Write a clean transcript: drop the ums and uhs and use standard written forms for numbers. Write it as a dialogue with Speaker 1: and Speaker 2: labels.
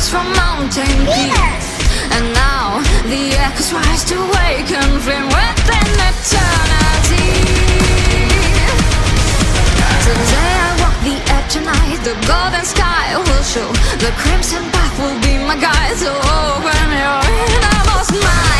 Speaker 1: rose from mountain peaks. And now the echoes rise to awaken flame within eternity. Today I walk the edge tonight. The golden sky will show. The crimson path will be my guide. So open your innermost mind.